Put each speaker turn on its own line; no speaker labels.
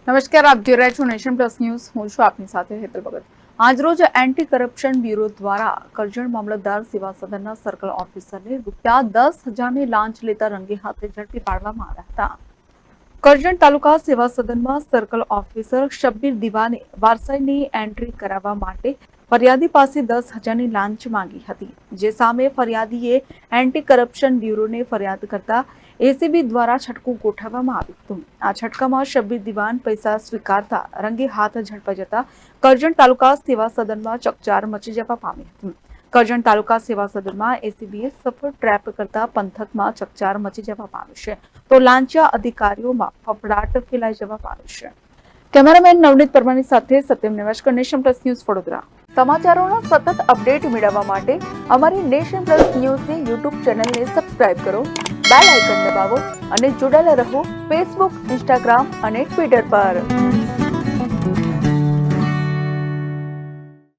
નમસ્કાર, આપ જોઈ રહ્યા છો નેશન પ્લસ ન્યૂઝ. હું છું આપની સાથે હેતલ ભગત. આજરોજ એન્ટી કરપ્શન બ્યુરો દ્વારા કરજણ મામલતદાર સેવા સદનના સર્કલ ઓફિસરને ₹10,000ની લાંચ લેતા રંગે હાથે ઝડપી પાડવામાં આવ્યા હતા. કરજણ તાલુકા સેવા સદનમાં સર્કલ ઓફિસર શબ્બીર દિવાને વારસાઈની એન્ટ્રી કરાવવા માટે ફરિયાદી પાસે 10,000ની લાંચ માંગી હતી, જે સામે ફરિયાદીએ એન્ટી કરપ્શન બ્યુરોને ફરિયાદ કરતા એસીબી દ્વારા છટકું ગોઠવવામાં આવ્યું હતું. આ છટકામાં શબ્બીર દિવાન પૈસા સ્વીકારતા રંગે હાથ ઝડપાઈ જતા કરજણ તાલુકા સેવા સદનમાં ચકચાર મચી જવા પામી હતી. કરજણ તાલુકા સેવા સદનમાં એસીબીએ સફળ ટ્રેપ કરતા પંથકમાં ચકચાર મચી જવા પામી છે, તો લાંચિયા અધિકારીઓમાં ફફડાટ ફેલાઈ જવા પામ્યો છે. કેમેરામેન નવનીત પરમારની સાથે Satyam Nevashkar, nation plus news, Vadodara. સમાચારોના સતત અપડેટ મેળવવા માટે અમારી નેશન પ્લસ ન્યૂઝની યુટ્યુબ ચેનલને સબસ્ક્રાઇબ કરો, બેલ આઇકન દબાવો અને જોડાયેલા રહો ફેસબુક, ઇન્સ્ટાગ્રામ અને ટ્વિટર પર.